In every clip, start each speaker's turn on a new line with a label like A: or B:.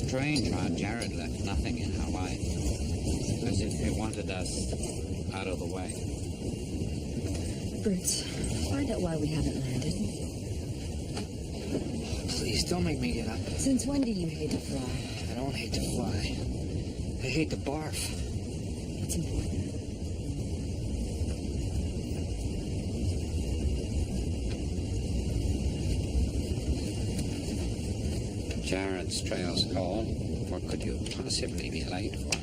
A: strange how Jared left nothing in Hawaii. As if he wanted us out of the way.
B: Brutes, find out why we haven't landed.
C: Please, don't make me get up.
B: Since when do you hate to fly?
C: I don't hate to fly. I hate to barf.
B: It's important.
A: Jared's trail's cold. What could you possibly be late for?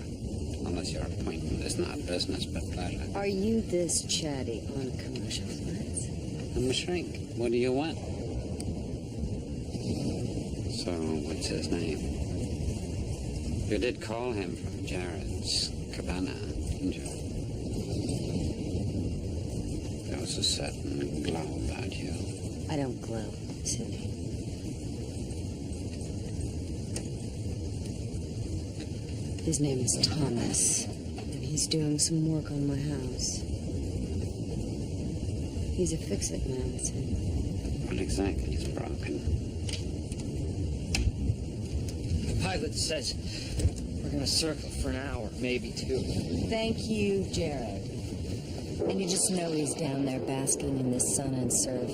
A: Unless your appointment is not business but pleasure.
B: Are you this chatty on commercial flights?
A: I'm a shrink. What do you want? So, what's his name? You did call him from Jared's cabana, didn't you? There was a certain glow about you.
B: I don't glow, Cindy. His name is Thomas, and he's doing some work on my house. He's a fix-it man, Cindy.
A: What exactly is broken?
C: The pilot says we're gonna circle for an hour, maybe two.
B: Thank you, Jared. And you just know he's down there basking in the sun and surf.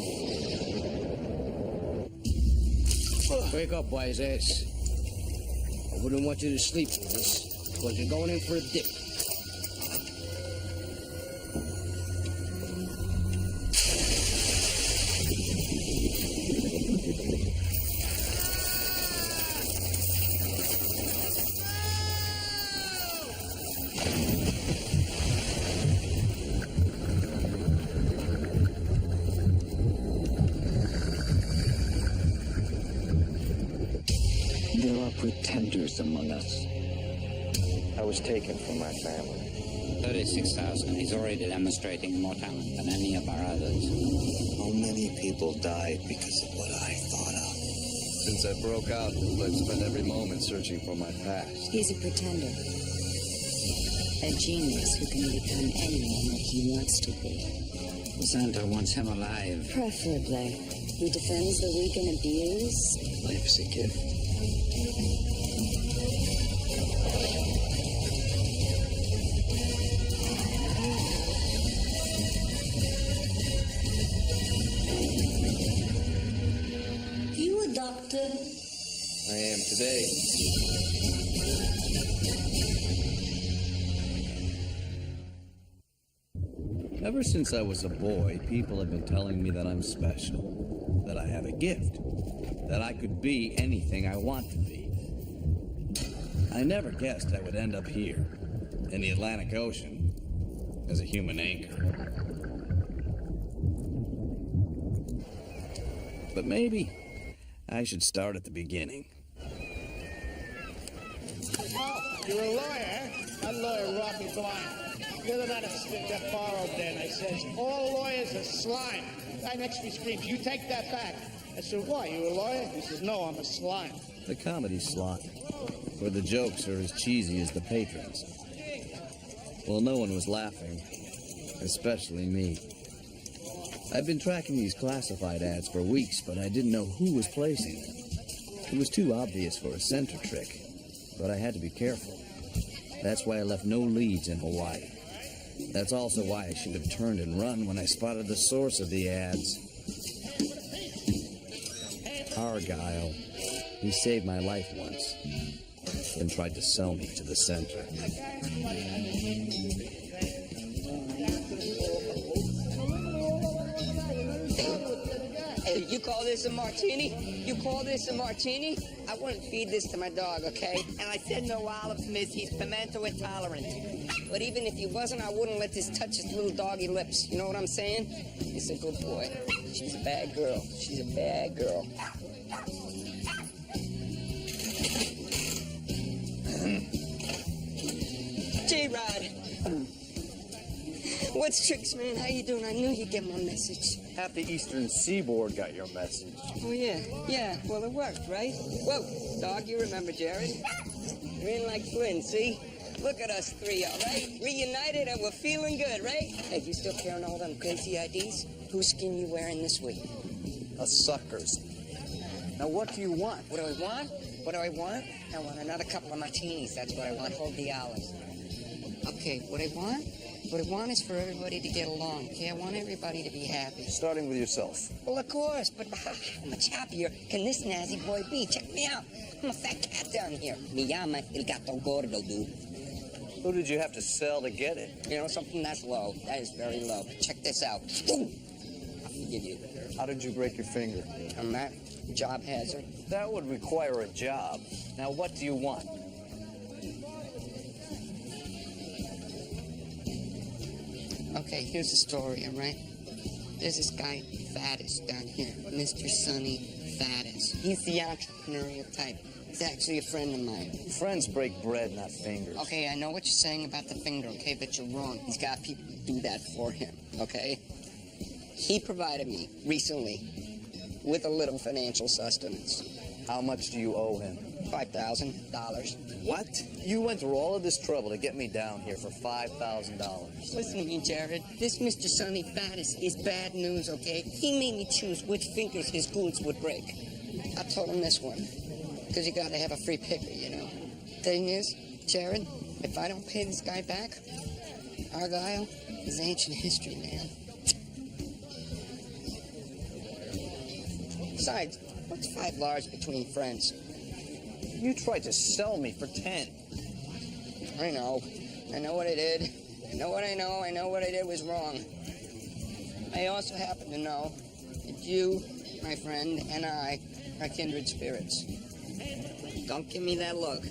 C: Wake up, wise ass. I wouldn't want you to sleep with this, because you're going in for a dip.
D: There are pretenders among us. I was taken from my family.
A: 36,000. He's already demonstrating more talent than any of our others.
D: How many people died because of what I thought of?
E: Since I broke out, I've spent every moment searching for my past.
B: He's a pretender. A genius who can become anyone that he wants to be.
A: Santa wants him alive.
B: Preferably. He defends the weak and abused.
D: Life is a gift.
B: You a doctor?
E: I am today. Ever since I was a boy, people have been telling me that I'm special, that I have a gift, that I could be anything I want to be. I never guessed I would end up here, in the Atlantic Ocean, as a human anchor. But maybe I should start at the beginning.
F: Oh, you're a lawyer? I'm lawyer Robbie Blind. The other night I stood that bar over there and I says, all lawyers are slime. The guy next to me screams, you take that back. I said, why, you a lawyer? He says, no, I'm a slime.
E: The comedy's slime, where the jokes are as cheesy as the patrons. Well, no one was laughing, especially me. I've been tracking these classified ads for weeks, but I didn't know who was placing them. It was too obvious for a center trick, but I had to be careful. That's why I left no leads in Hawaii. That's also why I should have turned and run when I spotted the source of the ads. Argyle. He saved my life once, then tried to sell me to the center.
G: Hey, you call this a martini? You call this a martini? I wouldn't feed this to my dog, okay? And I said no olives, miss. He's pimento intolerant. But even if he wasn't, I wouldn't let this touch his little doggy lips. You know what I'm saying? He's a good boy. She's a bad girl. She's a bad girl. J-Rod. What's tricks, man? How you doing? I knew you'd get my message.
E: Half the Eastern Seaboard got your message.
G: Oh, yeah. Yeah, well, it worked, right? Whoa, dog, you remember Jared? You're in like twins, see? Look at us three, all right? Reunited and we're feeling good, right? Hey, you still carrying all them crazy IDs? Whose skin you wearing this week?
E: A sucker's.
D: Now, what do you want?
G: What do I want? What do I want? I want another couple of martinis. That's what I want. Hold the hours. Okay, what I want? What I want is for everybody to get along, okay? I want everybody to be happy.
D: Starting with yourself.
G: Well, of course, but how much happier can this snazzy boy be? Check me out. I'm a fat cat down here. Me llama el gato gordo, dude.
D: Who did you have to sell to get it?
G: You know something that's low? That is very low. Check this out. Boom! I'll forgive you.
D: How did you break your finger?
G: I'm that job hazard.
D: That would require a job. Now, what do you want?
G: Okay, here's the story, all right? There's this guy, Fattest, down here. Mr. Sonny Fattest. He's the entrepreneurial type. He's actually a friend of mine.
D: Friends break bread, not fingers.
G: Okay, I know what you're saying about the finger, okay? But you're wrong. He's got people to do that for him, okay? He provided me, recently, with a little financial sustenance.
D: How much do you owe him?
G: $5,000.
D: What? You went through all of this trouble to get me down here for $5,000.
G: Listen to me, Jared. This Mr. Sonny Fattest is bad news, okay? He made me choose which fingers his goods would break. I told him this one, because you gotta have a free picker, you know. Thing is, Jared, if I don't pay this guy back, Argyle is ancient history, man. Besides, what's 5 large between friends?
D: You tried to sell me for 10.
G: I know. I know what I did. I know what I know. I know what I did was wrong. I also happen to know that you, my friend, and I are kindred spirits. Don't give me that look.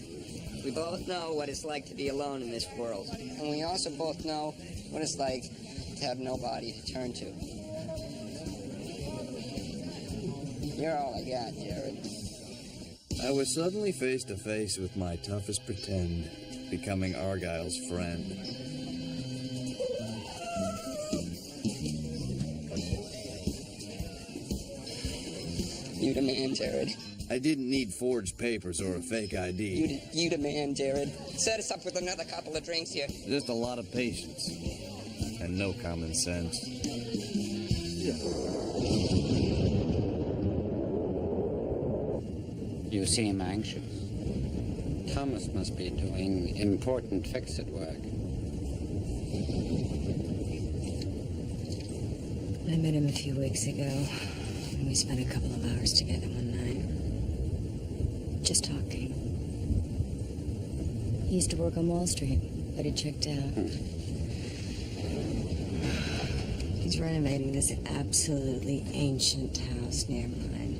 G: We both know what it's like to be alone in this world. And we also both know what it's like to have nobody to turn to. You're all I got, Jared.
E: I was suddenly face to face with my toughest pretend, becoming Argyle's friend.
G: You the man, Jared.
E: I didn't need forged papers or a fake ID.
G: You the man, Jared. Set us up with another couple of drinks here.
E: Just a lot of patience and no common sense.
A: You seem anxious. Thomas must be doing important fix-it work.
B: I met him a few weeks ago, and we spent a couple of hours together one night. Just talking. He used to work on Wall Street, but he checked out. He's renovating this absolutely ancient house near mine.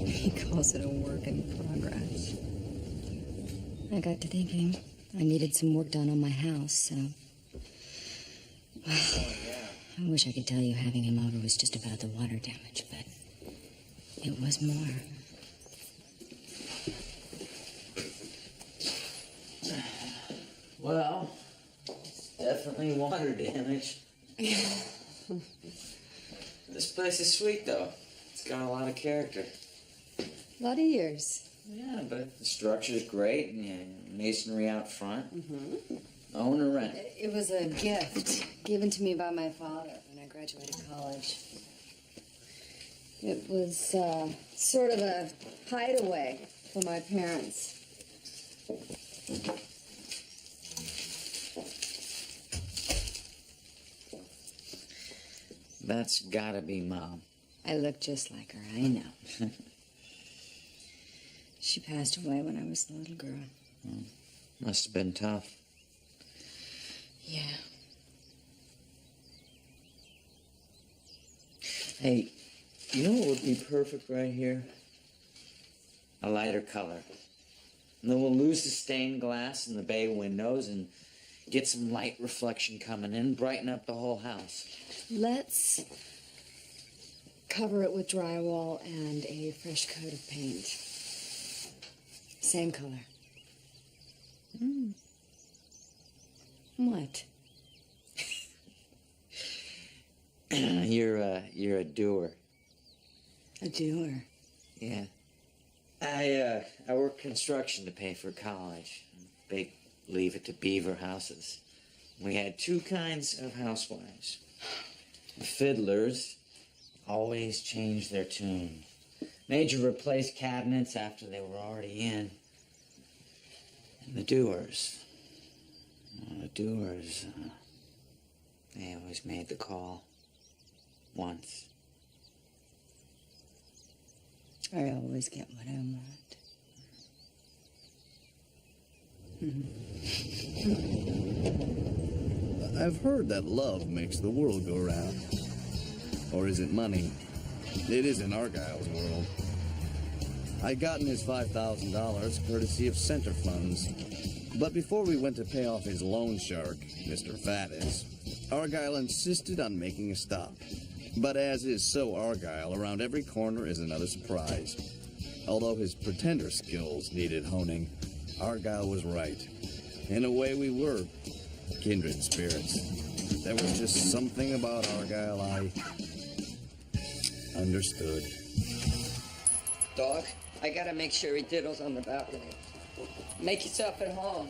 B: He calls it a work in progress. I got to thinking I needed some work done on my house, so... Well, I wish I could tell you having him over was just about the water damage, but it was more.
H: Well, it's definitely water damage. This place is sweet, though. It's got a lot of character.
B: A lot of years.
H: Yeah, but the structure's great, and masonry out front. Own or rent?
B: It was a gift given to me by my father when I graduated college. It was sort of a hideaway for my parents.
H: That's gotta be Mom.
B: I look just like her, I know. She passed away when I was a little girl.
H: Must have been tough.
B: Yeah.
H: Hey, you know what would be perfect right here? A lighter color. And then we'll lose the stained glass in the bay windows and get some light reflection coming in, brighten up the whole house.
B: Let's cover it with drywall and a fresh coat of paint. Same color. What?
H: You're a doer.
B: A doer.
H: Yeah. I work construction to pay for college. They leave it to beaver houses. We had 2 kinds of housewives. The fiddlers always change their tune. Made you replace cabinets after they were already in. And the doers. They always made the call. Once.
B: I always get what I want.
E: I've heard that love makes the world go round. Or is it money? It is in Argyle's world. I'd gotten his $5,000 courtesy of center funds. But before we went to pay off his loan shark, Mr. Faddis, Argyle insisted on making a stop. But as is so Argyle, around every corner is another surprise. Although his pretender skills needed honing, Argyle was right. In a way, we were kindred spirits. There was just something about Argyle I understood.
G: Dog, I gotta make sure he diddles on the balcony. Make yourself at home.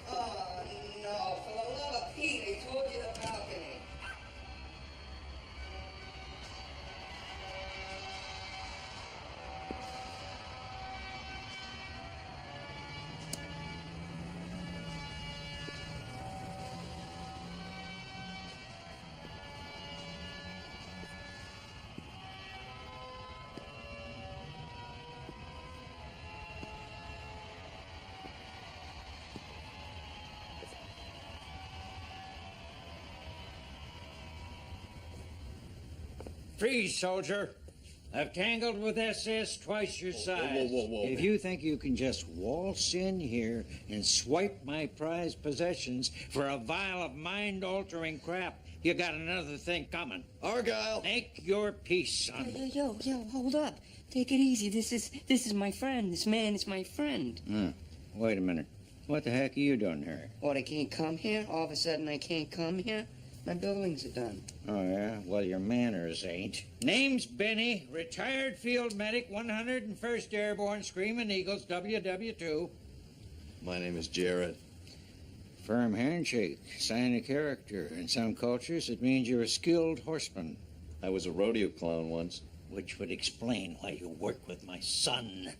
G: Oh, no. For the love of Pete, I told you the balcony.
I: Freeze, soldier. I've tangled with SS twice your size.
E: Whoa.
I: If you think you can just waltz in here and swipe my prized possessions for a vial of mind-altering crap, you got another thing coming.
E: Argyle!
I: Make your peace, son.
G: Yo, hold up. Take it easy. This is my friend. This man is my friend.
I: Wait a minute. What the heck are you doing here?
G: What, I can't come here? All of a sudden I can't come here? My buildings are done.
I: Oh, yeah? Well, your manners ain't. Name's Benny, retired field medic, 101st Airborne, Screaming Eagles, WW2.
E: My name is Jared.
I: Firm handshake, sign of character. In some cultures, it means you're a skilled horseman.
E: I was a rodeo clown once.
I: Which would explain why you work with my son.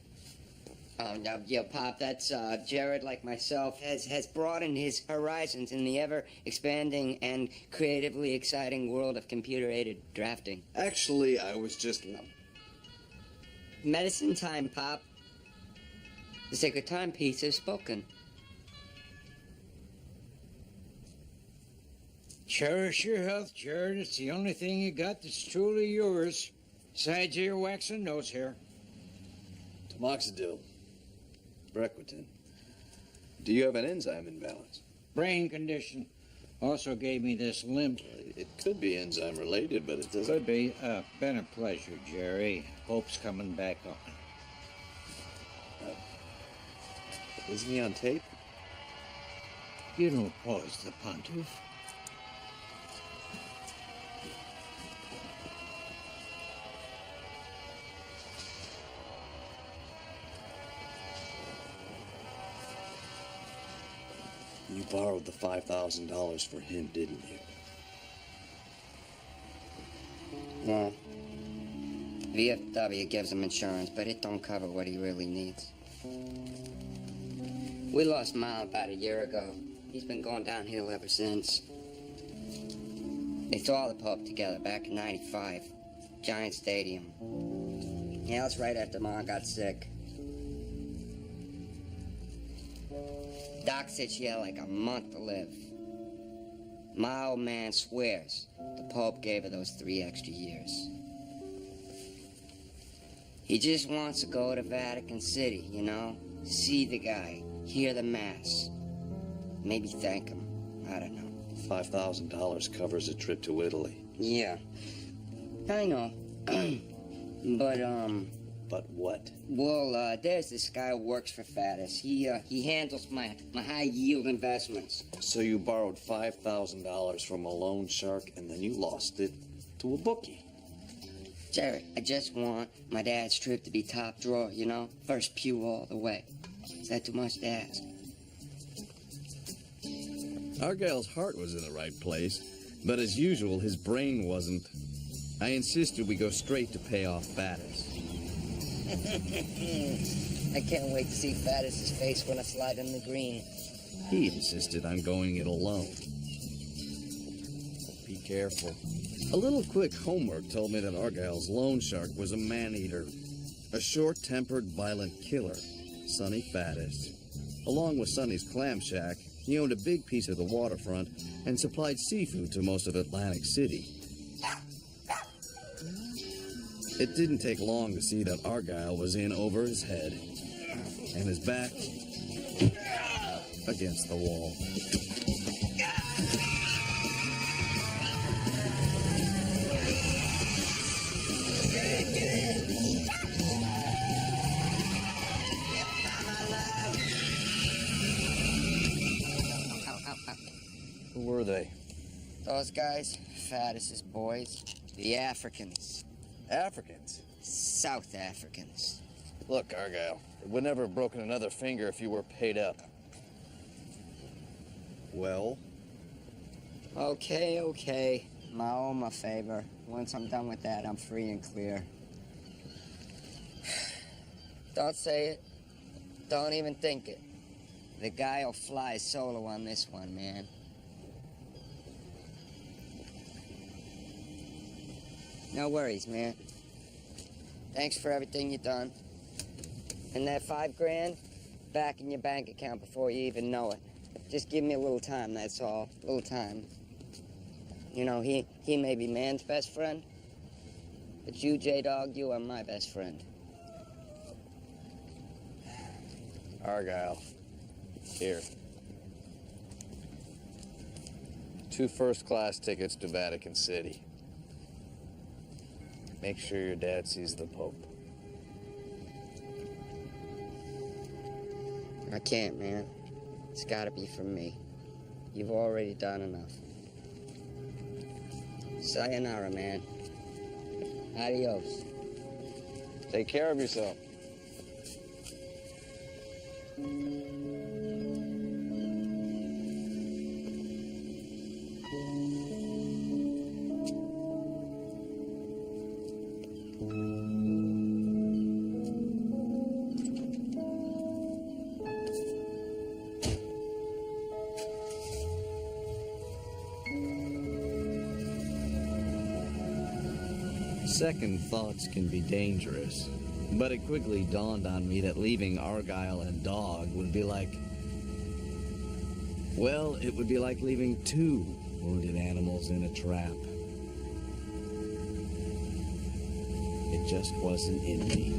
G: Oh, no, Pop, that's, Jared, like myself, has broadened his horizons in the ever-expanding and creatively exciting world of computer-aided drafting.
E: Actually, I was just...
G: Medicine time, Pop. The sacred timepiece has spoken.
I: Cherish your health, Jared. It's the only thing you got that's truly yours. Besides your waxing nose hair.
E: Tamoxidil. Brequitin. Do you have an enzyme imbalance?
I: Brain condition. Also gave me this limp.
E: It could be enzyme related, but it doesn't...
I: Could be. Been a pleasure, Jerry. Hope's coming back on.
E: Isn't he on tape?
I: You don't pause the pontiff.
E: You borrowed the $5,000 for him, didn't you?
G: No. VFW gives him insurance, but it don't cover what he really needs. We lost Mal about a year ago. He's been going downhill ever since. They saw the Pope together back in '95. Giant Stadium. Yeah, that's right after Ma got sick. Doc said she had like a month to live. My old man swears the Pope gave her those 3 extra years. He just wants to go to Vatican City, you know? See the guy, hear the Mass. Maybe thank him. I don't know.
E: $5,000 covers a trip to Italy.
G: Yeah. I know. But,
E: But what?
G: Well, there's this guy who works for Faddis. He handles my high-yield investments.
E: So you borrowed $5,000 from a loan shark and then you lost it to a bookie.
G: Jerry, I just want my dad's trip to be top drawer, you know? First pew all the way. Is that too much to ask?
E: Argyle's heart was in the right place, but as usual, his brain wasn't. I insisted we go straight to pay off Faddis.
G: I can't wait to see Faddis' face when I slide in the green.
E: He insisted on going it alone. Be careful. A little quick homework told me that Argyle's loan shark was a man-eater, a short-tempered, violent killer, Sonny Faddis. Along with Sonny's clam shack, he owned a big piece of the waterfront and supplied seafood to most of Atlantic City. It didn't take long to see that Argyle was in over his head and his back against the wall.
D: Who were they?
G: Those guys, Faddis' boys, the Africans.
D: Africans?
G: South Africans.
D: Look, Argyle, it would never have broken another finger if you were paid up.
E: Well?
G: Okay. My favor. Once I'm done with that, I'm free and clear. Don't say it. Don't even think it. The guy'll fly solo on this one, man. No worries, man. Thanks for everything you done. And that $5 grand, back in your bank account before you even know it. Just give me a little time, that's all. A little time. You know, he may be man's best friend, but you, J-Dog, you are my best friend.
D: Argyle, here. 2 first-class tickets to Vatican City. Make sure your dad sees the Pope.
G: I can't, man. It's gotta be from me. You've already done enough. Sayonara, man. Adios.
D: Take care of yourself.
E: Second thoughts can be dangerous, but it quickly dawned on me that leaving Argyle and Dog would be like... well, it would be like leaving 2 wounded animals in a trap. It just wasn't in me.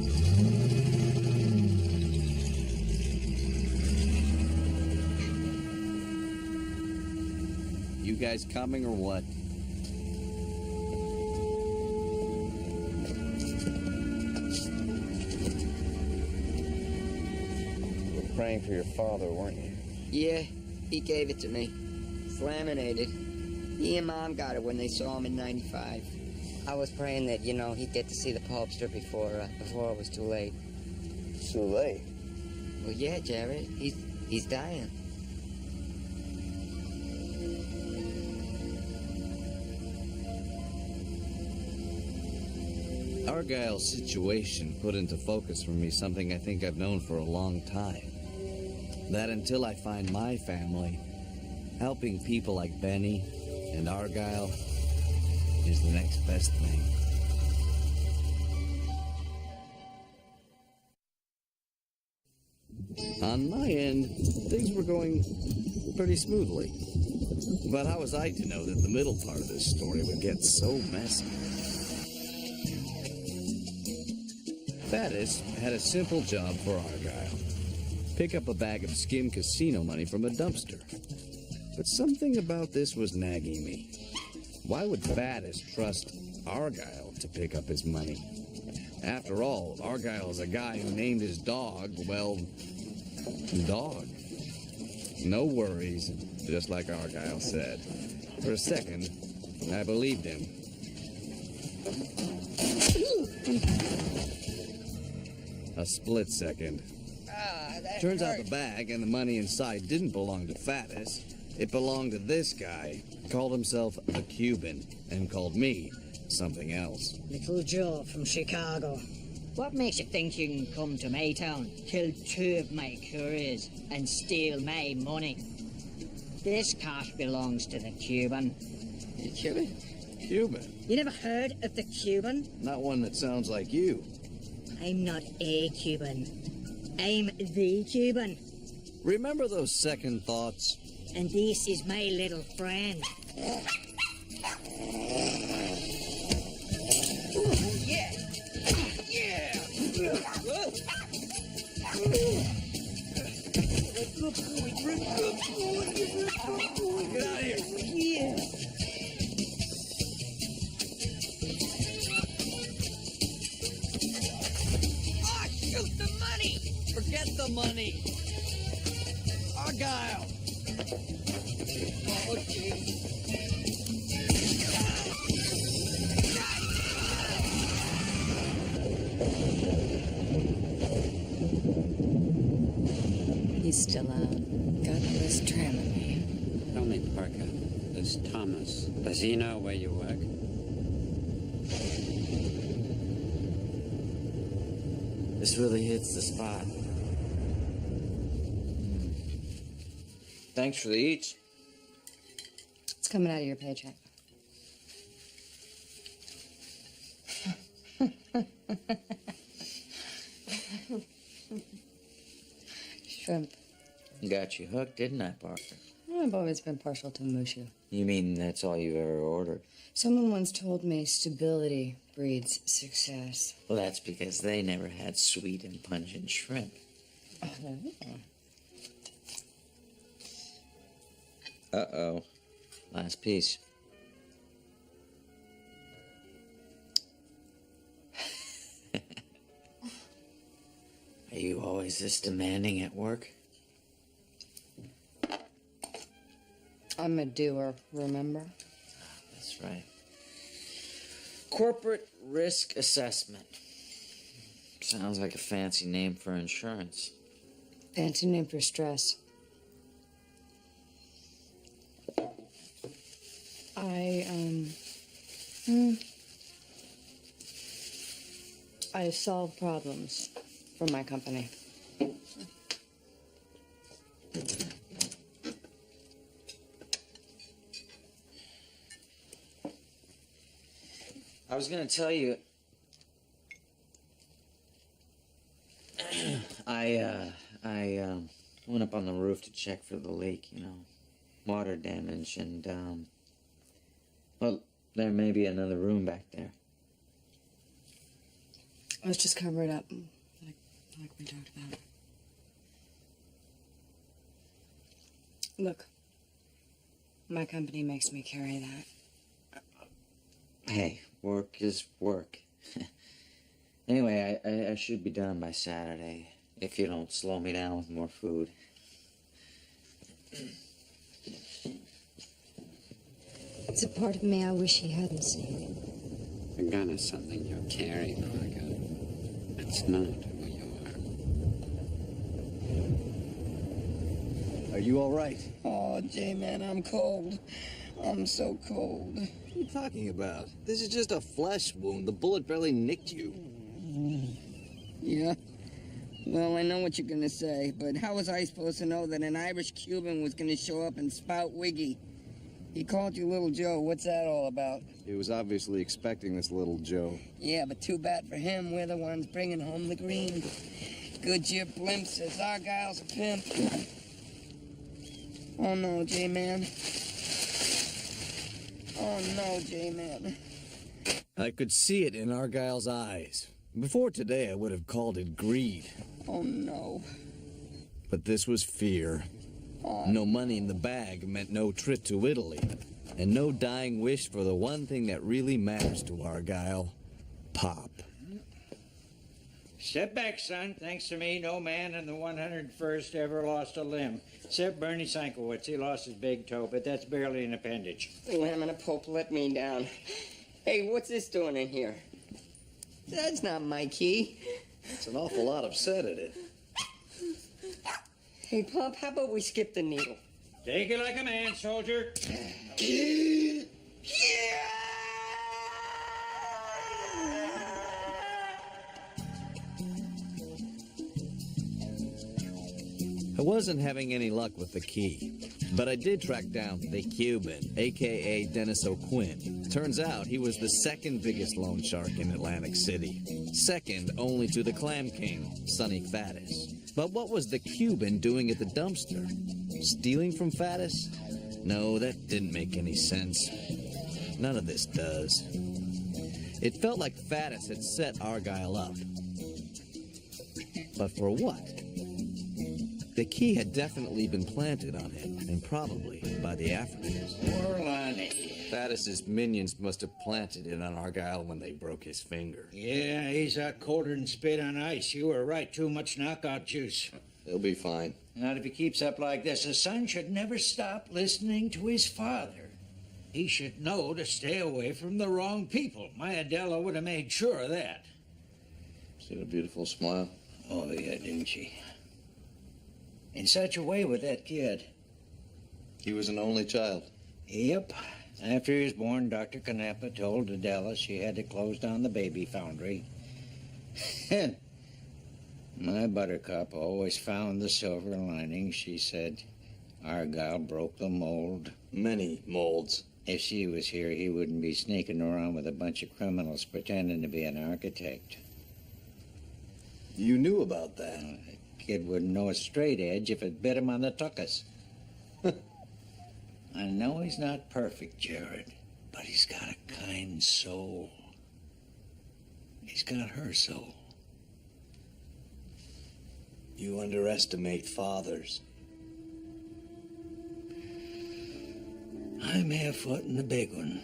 E: You guys coming or what?
D: Praying for your father, weren't you?
G: Yeah, he gave it to me. It's laminated. He and Mom got it when they saw him in '95. I was praying that, you know, he'd get to see the Popster before it was too late.
D: Too late?
G: Well, yeah, Jared. He's dying.
E: Argyle's situation put into focus for me something I think I've known for a long time. That until I find my family, helping people like Benny and Argyle is the next best thing. On my end, things were going pretty smoothly. But how was I to know that the middle part of this story would get so messy? Faddis had a simple job for Argyle. Pick up a bag of skim casino money from a dumpster. But something about this was nagging me. Why would Faddis trust Argyle to pick up his money? After all, Argyle is a guy who named his dog, well, Dog. No worries, just like Argyle said. For a second, I believed him. A split second. Turns out the bag and the money inside didn't belong to Faddis. It belonged to this guy, called himself a Cuban, and called me something else.
J: Little Joe from Chicago. What makes you think you can come to my town, kill 2 of my couriers, and steal my money? This cash belongs to the Cuban.
E: You kidding? Cuban?
J: You never heard of the Cuban?
E: Not one that sounds like you.
J: I'm not a Cuban. I'm the Cuban.
E: Remember those second thoughts?
J: And this is my little friend.
E: Get out of here.
J: Yeah.
E: Oh, shoot the money! Forget the money. Argyle. Oh, jeez.
B: He's still out. Got this tramming me.
A: Tell me, Parker, this Thomas, does he know where you work?
H: This really hits the spot.
E: Thanks for the eats.
B: It's coming out of your paycheck. Shrimp.
H: Got you hooked, didn't I, Parker?
B: I've always been partial to mushu.
H: You mean that's all you've ever ordered?
B: Someone once told me stability breeds success.
H: Well, that's because they never had sweet and pungent shrimp. Uh-oh. Last piece. Are you always this demanding at work?
B: I'm a doer, remember?
H: That's right. Corporate risk assessment. Sounds like a fancy name for insurance.
B: Fancy name for stress. I solve problems for my company.
H: I was gonna tell you, I went up on the roof to check for the leak, you know, water damage, and, well, there may be another room back there.
B: Let's just cover it up, like we talked about. Look, my company makes me carry that.
H: Hey, work is work. Anyway, I should be done by Saturday, if you don't slow me down with more food.
B: It's a part of me I wish he hadn't seen.
A: A gun is something you carry, Parker. It's not who you
E: Are you all right?
C: Oh, J-Man, I'm cold. I'm so cold.
E: What are you talking about? This is just a flesh wound. The bullet barely nicked you.
C: Yeah? Well, I know what you're gonna say, but how was I supposed to know that an Irish Cuban was gonna show up and spout Wiggy? He called you Little Joe. What's that all about?
E: He was obviously expecting this little Joe.
C: Yeah, but too bad for him. We're the ones bringing home the green. Goodyear blimp says Argyle's a pimp. Oh, no, J-Man. Oh, no, J-Man.
E: I could see it in Argyle's eyes. Before today, I would have called it greed.
C: Oh, no.
E: But this was fear. No money in the bag meant no trip to Italy, and no dying wish for the one thing that really matters to Argyle, Pop.
I: Step back, son. Thanks to me, no man in the 101st ever lost a limb. Except Bernie Sienkiewicz. He lost his big toe, but that's barely an appendage.
C: Lamina Pope, let me down. Hey, what's this doing in here? That's not my key.
E: It's an awful lot upset at it.
C: Hey, Pop, how about we skip the needle?
I: Take it like a man, soldier.
C: Yeah!
E: wasn't having any luck with the key, but I did track down the Cuban, a.k.a. Dennis O'Quinn. Turns out he was the second biggest loan shark in Atlantic City, second only to the Clam King, Sonny Faddis. But what was the Cuban doing at the dumpster? Stealing from Faddis? No, that didn't make any sense. None of this does. It felt like Faddis had set Argyle up. But for what? The key had definitely been planted on him, and probably by the Africans.
I: Poor Lonnie.
E: Faddis's minions must have planted it on Argyle when they broke his finger.
I: Yeah, he's out colder than spit on ice. You were right, too much knockout juice.
E: He'll be fine.
I: Not if he keeps up like this. A son should never stop listening to his father. He should know to stay away from the wrong people. My Adela would have made sure of that.
E: See the beautiful smile?
I: Oh, yeah, didn't she? In such a way with that kid.
E: He was an only child.
I: Yep. After he was born, Dr. Canepa told Adela she had to close down the baby foundry. My buttercup always found the silver lining, she said. Argyle broke the mold.
E: Many molds.
I: If she was here, he wouldn't be sneaking around with a bunch of criminals pretending to be an architect.
E: You knew about that.
I: The kid wouldn't know a straight edge if it bit him on the tuchus. I know he's not perfect, Jared, but he's got a kind soul. He's got her soul.
E: You underestimate fathers.
I: I'm half-footing the big one,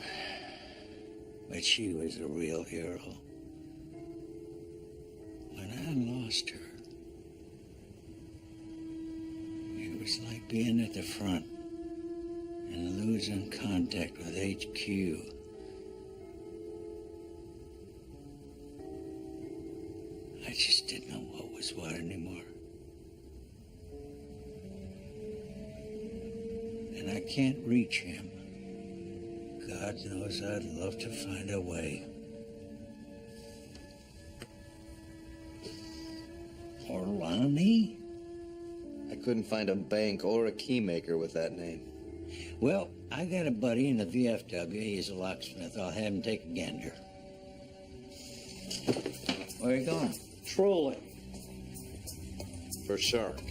I: but she was a real hero. When I lost her, it was like being at the front and losing contact with HQ. I just didn't know what was what anymore. And I can't reach him. God knows I'd love to find a way. Orlani?
E: I couldn't find a bank or a keymaker with that name.
I: Well, I got a buddy in the VFW. He's a locksmith. I'll have him take a gander. Where are you going?
E: Trolling. For shark.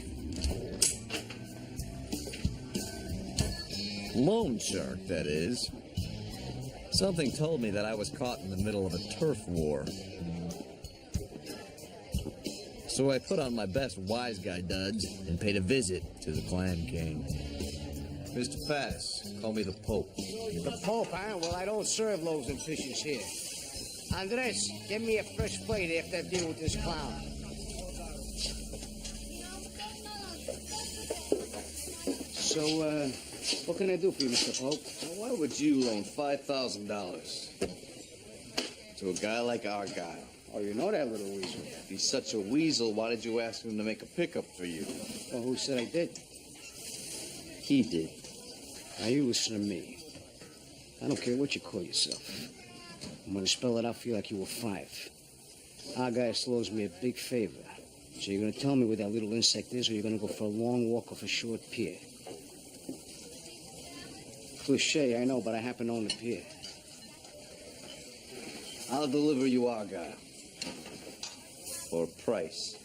E: Loan shark, that is. Something told me that I was caught in the middle of a turf war. So I put on my best wise guy duds and paid a visit to the Clam King. Mr. Faddis, call me the Pope.
F: The Pope, huh? Well, I don't serve loaves and fishes here. Andres, give me a fresh plate after I deal with this clown. So, what can I do for you, Mr. Pope?
E: Now, why would you loan $5,000 to a guy like Argyle?
F: Oh, you know that little weasel.
E: If he's such a weasel, why did you ask him to make a pickup for you?
F: Well, who said I did?
E: He did.
F: Now, you listen to me. I don't care what you call yourself. I'm gonna spell it out for you like you were 5. Argyle owes me a big favor. So you're gonna tell me where that little insect is, or you're gonna go for a long walk off a short pier. Cliche, I know, but I happen to own the pier.
E: I'll deliver you Argyle. For a price.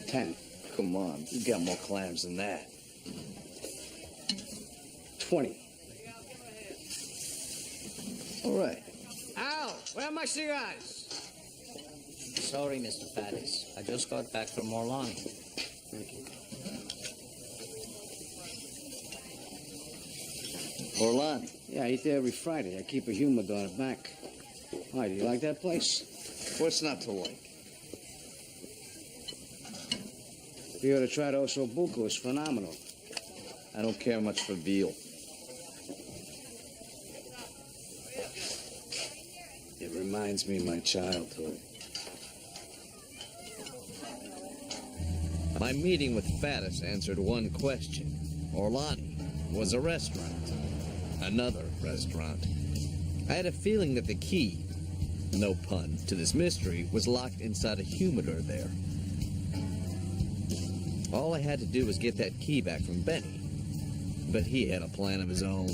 F: 10.
E: Come on, you got more clams than that.
F: 20.
E: All right.
F: Al, where are my cigars?
H: Sorry, Mr. Faddis. I just got back from Orlani.
F: Thank you.
E: Orlani.
F: Yeah, I eat there every Friday. I keep a humidor on the back. Why, do you like that place?
E: What's not to like?
F: You ought to try the osso buco. It's phenomenal.
E: I don't care much for veal. It reminds me of my childhood. My meeting with Faddis answered one question. Orlani was a restaurant. Another restaurant. I had a feeling that the key, no pun, to this mystery was locked inside a humidor there. All I had to do was get that key back from Benny. But he had a plan of his own.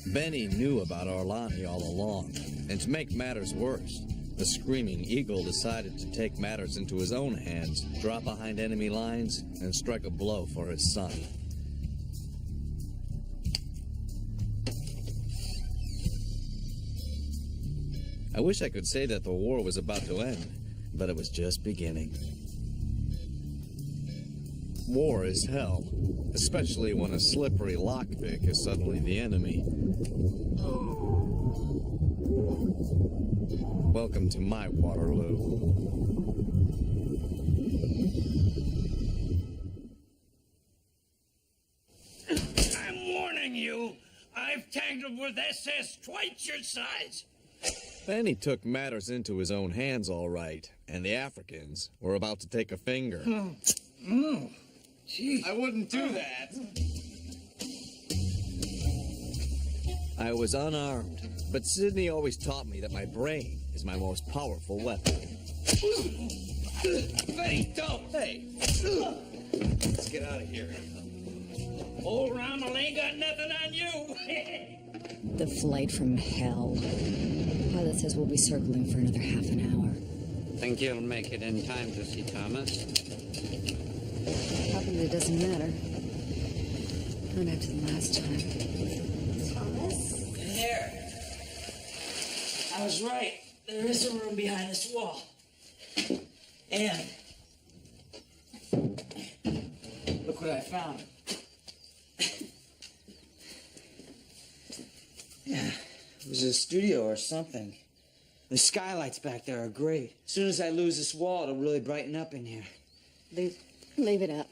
E: Benny knew about Arlani all along, and to make matters worse, the Screaming Eagle decided to take matters into his own hands, drop behind enemy lines, and strike a blow for his son. I wish I could say that the war was about to end, but it was just beginning. War is hell, especially when a slippery lockpick is suddenly the enemy. Welcome to my Waterloo.
I: I'm warning you. I've tangled with SS twice your size.
E: Benny took matters into his own hands, all right, and the Africans were about to take a finger.
I: Gee.
E: I wouldn't do that. I was unarmed, but Sydney always taught me that my brain is my most powerful weapon.
I: Benny, don't.
E: Hey, let's get out of here.
I: Old Rommel ain't got nothing on you.
B: The flight from hell. Pilot says we'll be circling for another half an hour.
A: Think you'll make it in time to see Thomas?
B: Probably it doesn't matter. Not after the last time. Thomas?
J: There. I was right. There is a room behind this wall. And look what I found. Yeah, it was a studio or something. The skylights back there are great. As soon as I lose this wall, it'll really brighten up in here.
B: Leave it up.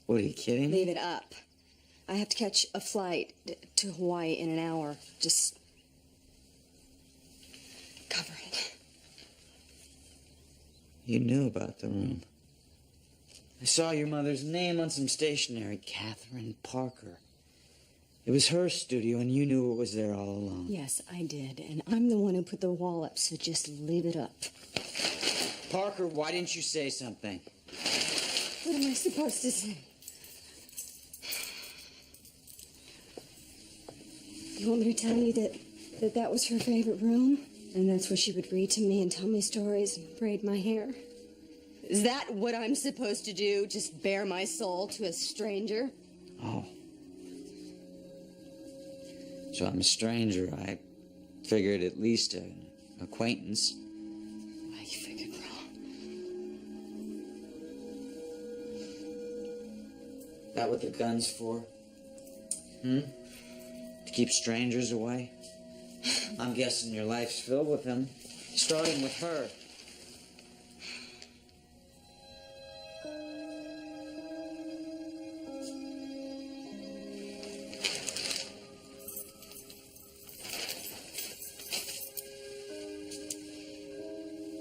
H: What, are you kidding me?
B: Leave it up. I have to catch a flight to Hawaii in an hour. Just cover it.
H: You knew about the room. I saw your mother's name on some stationery, Catherine Parker. It was her studio, and you knew it was there all along.
B: Yes, I did. And I'm the one who put the wall up, so just leave it up.
H: Parker, why didn't you say something?
B: What am I supposed to say? You want me to tell you that was her favorite room? And that's where she would read to me and tell me stories and braid my hair? Is that what I'm supposed to do? Just bare my soul to a stranger?
H: Oh. So I'm a stranger. I figured at least an acquaintance.
B: Well, you figured wrong.
H: That what the gun's for? To keep strangers away? I'm guessing your life's filled with them, starting with her.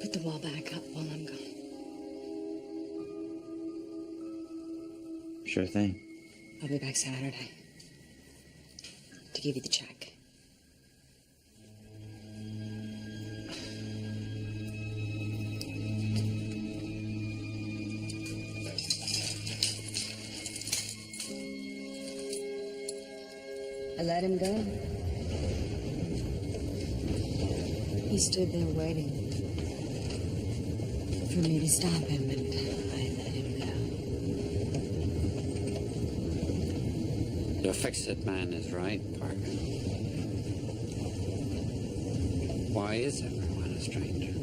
B: Put the wall back up while I'm gone.
H: Sure thing.
B: I'll be back Saturday to give you the check. I let him go. He stood there waiting for me to stop him, and I let him go.
A: Your fix-it man is right, Parker. Why is everyone a stranger?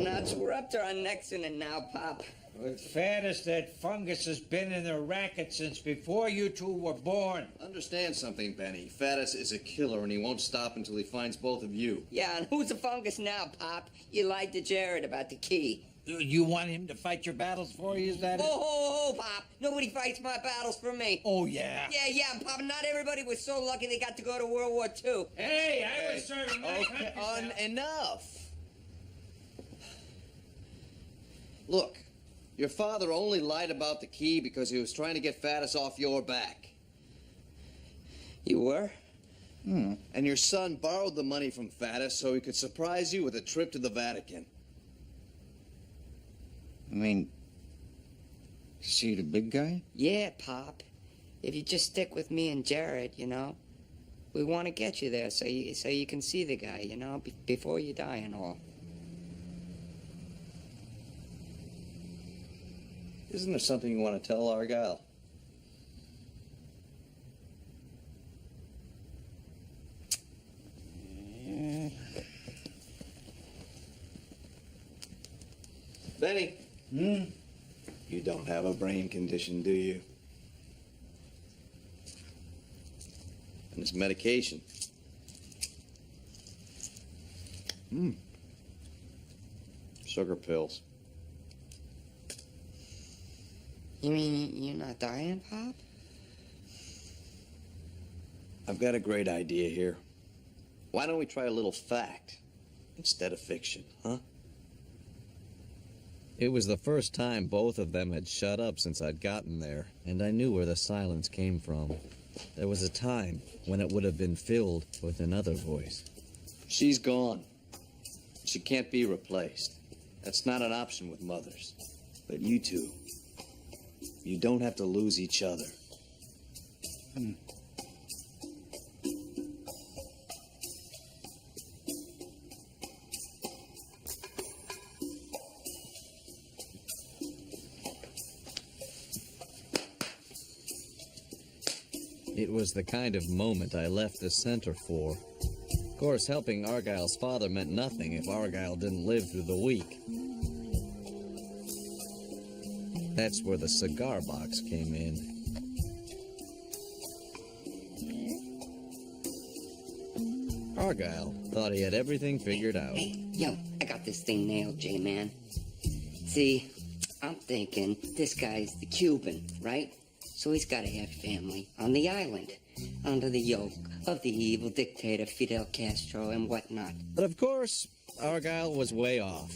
G: Nuts, we're up to our necks in it now, Pop.
I: Well, fairness, that fungus has been in the racket since before you two were born.
E: Understand something, Benny. Faddis is a killer, and he won't stop until he finds both of you.
G: Yeah, and who's the fungus now, Pop? You lied to Jared about the key.
I: You want him to fight your battles for you, is that it?
G: Oh, Pop. Nobody fights my battles for me.
I: Oh, yeah.
G: Yeah, Pop. Not everybody was so lucky they got to go to World War II.
I: Hey, I was serving my country.
E: Enough. Look, your father only lied about the key because he was trying to get Faddis off your back.
G: You were?
E: And your son borrowed the money from Faddis so he could surprise you with a trip to the Vatican.
C: I mean, is he the big guy?
G: Yeah, Pop. If you just stick with me and Jared, you know, we want to get you there so you can see the guy, you know, before you die and all.
E: Isn't there something you want to tell Argyle? Benny. You don't have a brain condition, do you? And this medication. Sugar pills.
G: You mean you're not dying, Pop?
E: I've got a great idea here. Why don't we try a little fact instead of fiction, huh?
K: It was the first time both of them had shut up since I'd gotten there, and I knew where the silence came from. There was a time when it would have been filled with another voice.
E: She's gone. She can't be replaced. That's not an option with mothers. But you two, you don't have to lose each other.
K: It was the kind of moment I left the center for. Of course, helping Argyle's father meant nothing if Argyle didn't live through the week. That's where the cigar box came in. Argyle thought he had everything figured out.
G: Hey, yo, I got this thing nailed, J-Man. See, I'm thinking this guy's the Cuban, right? So he's got to have family on the island, under the yoke of the evil dictator Fidel Castro and whatnot.
K: But of course, Argyle was way off.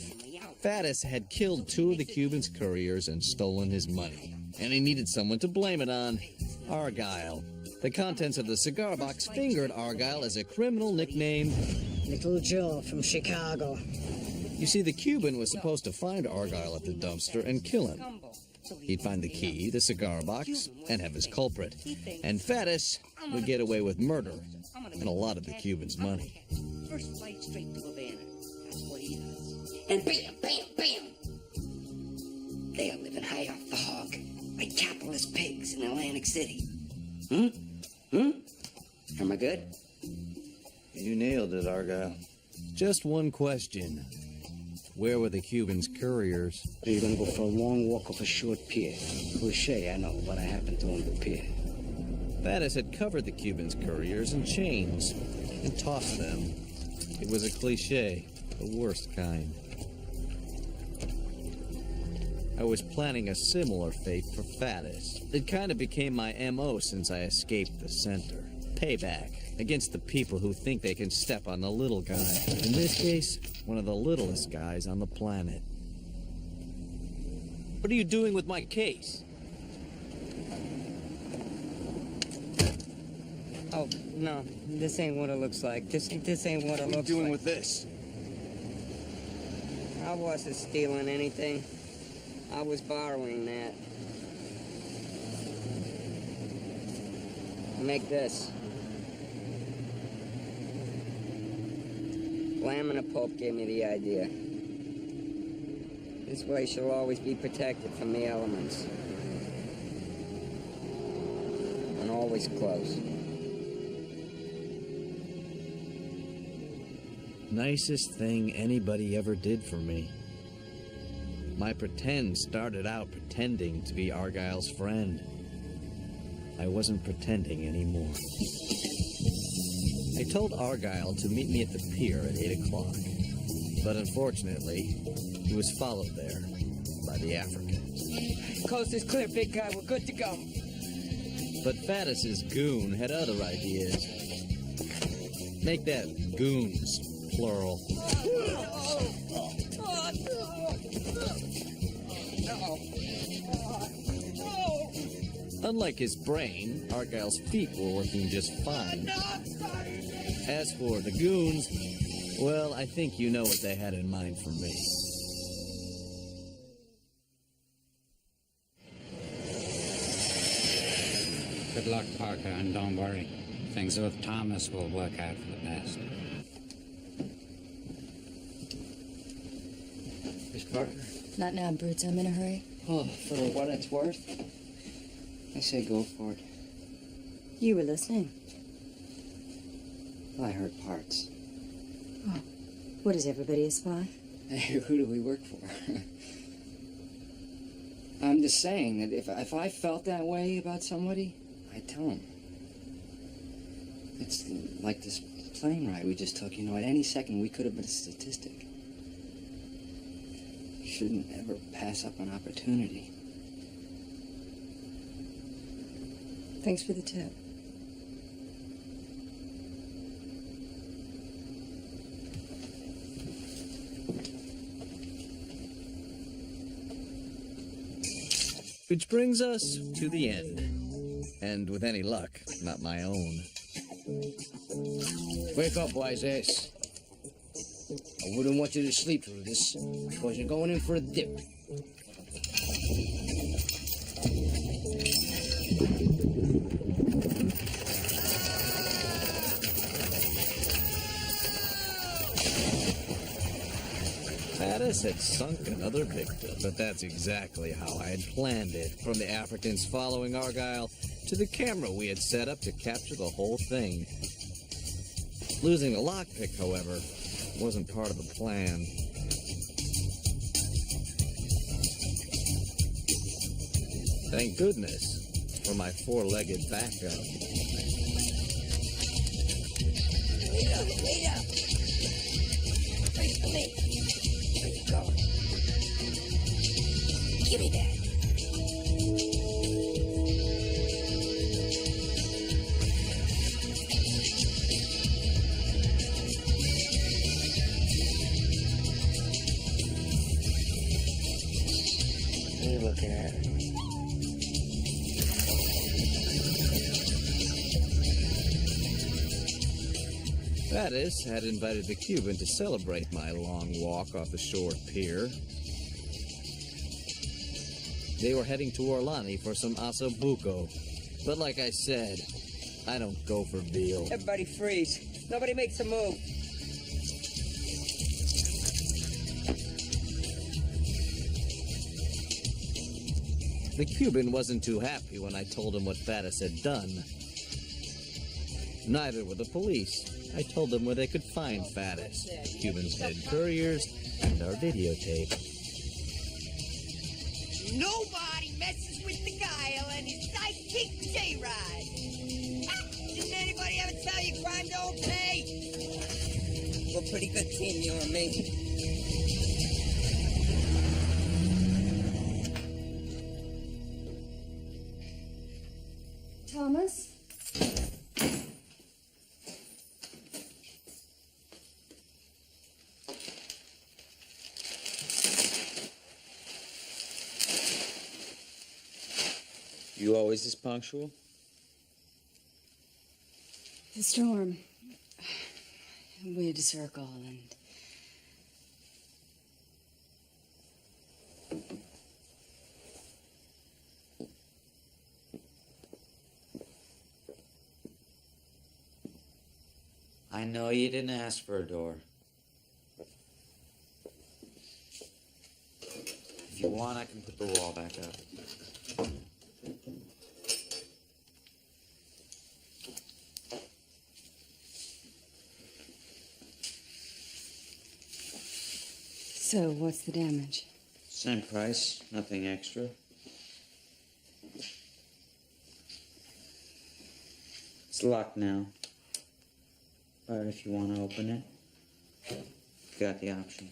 K: Faddis had killed 2 of the Cubans' couriers and stolen his money, and he needed someone to blame it on. Argyle. The contents of the cigar box fingered Argyle as a criminal nicknamed
J: Little Joe from Chicago.
K: You see, the Cuban was supposed to find Argyle at the dumpster and kill him. He'd find the key, the cigar box, and have his culprit. And Faddis would get away with murder and a lot of the Cubans' money.
G: First flight straight to Havana. That's what he does. And bam, bam, bam! They are living high off the hog, like capitalist pigs in Atlantic City. Am I good?
E: You nailed it, Argyle.
K: Just one question. Where were the Cubans' couriers?
A: You're gonna go for a long walk off a short pier. Cliche, I know, but I happen to own the pier.
K: Faddis had covered the Cubans' couriers in chains and tossed them. It was a cliche, the worst kind. I was planning a similar fate for Faddis. It kind of became my M.O. since I escaped the center. Payback against the people who think they can step on the little guy. In this case, one of the littlest guys on the planet. What are you doing with my case?
G: Oh, no, this ain't what it looks like. This ain't what it looks like.
E: What are you doing with this?
G: I wasn't stealing anything. I was borrowing that. Make this. Lamina Pope gave me the idea. This way she'll always be protected from the elements. And always close.
K: Nicest thing anybody ever did for me. My pretend started out pretending to be Argyle's friend. I wasn't pretending anymore. I told Argyle to meet me at the pier at 8 o'clock, but unfortunately, he was followed there by the Africans.
G: Coast is clear, big guy. We're good to go.
K: But Faddis's goon had other ideas. Make that goons, plural. Unlike his brain, Argyle's feet were working just fine. As for the goons, well, I think you know what they had in mind for me.
A: Good luck, Parker, and don't worry. Things with Thomas will work out for the best.
H: Miss Parker?
B: Not now, Brutes. I'm in a hurry.
H: Oh, for what it's worth, I say go for it.
B: You were listening.
H: Well, I heard parts.
B: Oh. What is everybody a spy?
H: Hey, who do we work for? I'm just saying that if I felt that way about somebody, I'd tell them. It's like this plane ride we just took. You know, at any second we could have been a statistic. Shouldn't ever pass up an opportunity.
B: Thanks for the tip.
K: Which brings us to the end. And with any luck, not my own.
L: Wake up, wise ass. I wouldn't want you to sleep through this, because you're going in for a dip.
K: Faddis had sunk another victim. But that's exactly how I had planned it. From the Africans following Argyle to the camera we had set up to capture the whole thing. Losing the lockpick, however, wasn't part of the plan. Thank goodness for my four-legged backup.
G: Wait up, wait up. Wait for me. Where you going? Give me that.
H: What are you looking at?
K: Faddis had invited the Cuban to celebrate my long walk off the shore pier. They were heading to Orlani for some asabuco. But like I said, I don't go for veal.
G: Everybody freeze. Nobody makes a move.
K: The Cuban wasn't too happy when I told him what Faddis had done. Neither were the police. I told them where they could find Faddis, Cuban's head couriers, and our videotape.
G: Nobody messes with the Guile and his sidekick J-Ride. Didn't anybody ever tell you crime don't pay? We're a pretty good team, you and me.
B: Thomas?
H: You always this punctual?
B: The storm. We had to circle and...
H: I know you didn't ask for a door. If you want, I can put the wall back up.
B: So, what's the damage?
H: Same price, nothing extra. It's locked now. But if you want to open it, you got the option.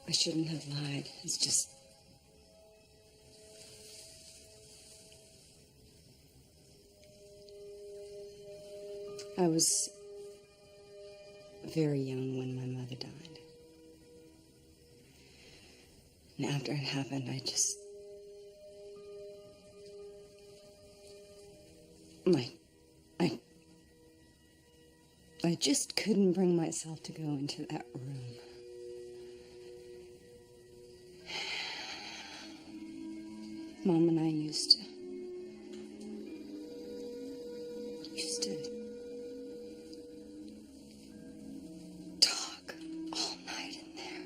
B: I shouldn't have lied. It's just... I was very young when my mother died. And after it happened, I just couldn't bring myself to go into that room. Mom and I used to talk all night in there.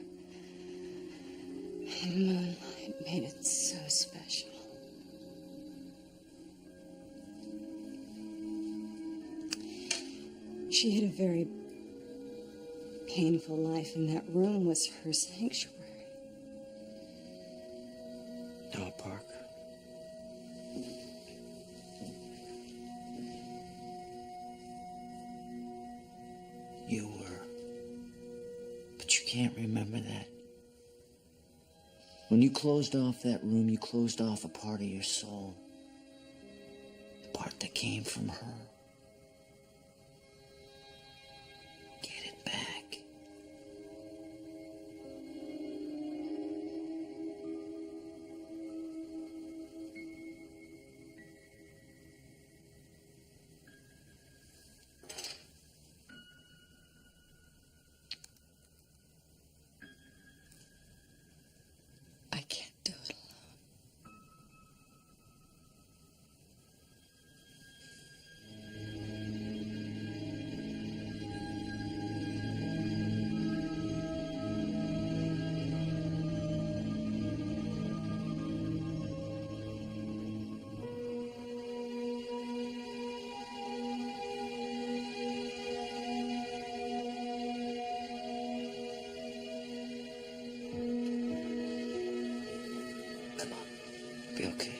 B: And the moonlight made it so special. She had a very painful life, and that room was her sanctuary.
H: No, Park. You were. But you can't remember that. When you closed off that room, you closed off a part of your soul. The part that came from her. Get it back.
B: I can't do it alone.
H: Come on. Be okay.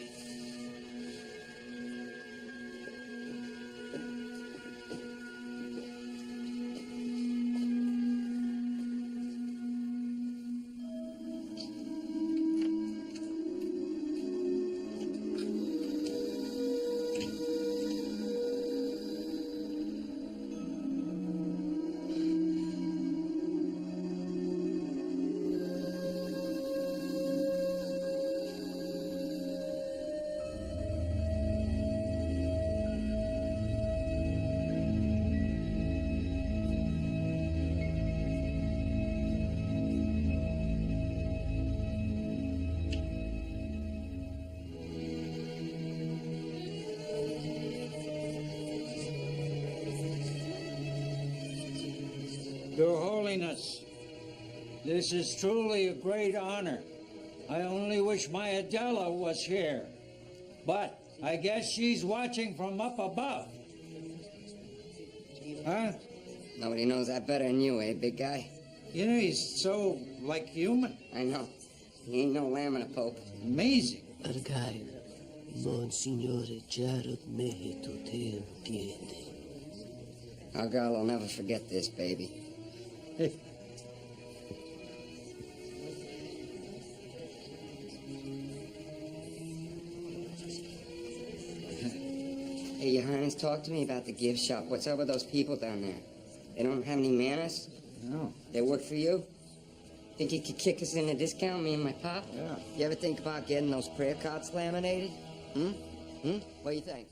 I: Your Holiness, this is truly a great honor. I only wish my Adela was here. But I guess she's watching from up above. Huh?
C: Nobody knows that better than you, eh, big guy?
I: You know, he's so, like, human.
C: I know. He ain't no lamb in a pope.
I: Amazing.
L: Argyle, Monsignore Jared Meheto te entiende.
C: Argyle will never forget this, baby. Hey, Your Highness, talk to me about the gift shop. What's up with those people down there? They don't have any manners?
I: No.
C: They work for you? Think you could kick us in a discount, me and my pop?
I: Yeah.
C: You ever think about getting those prayer cards laminated? What do you think?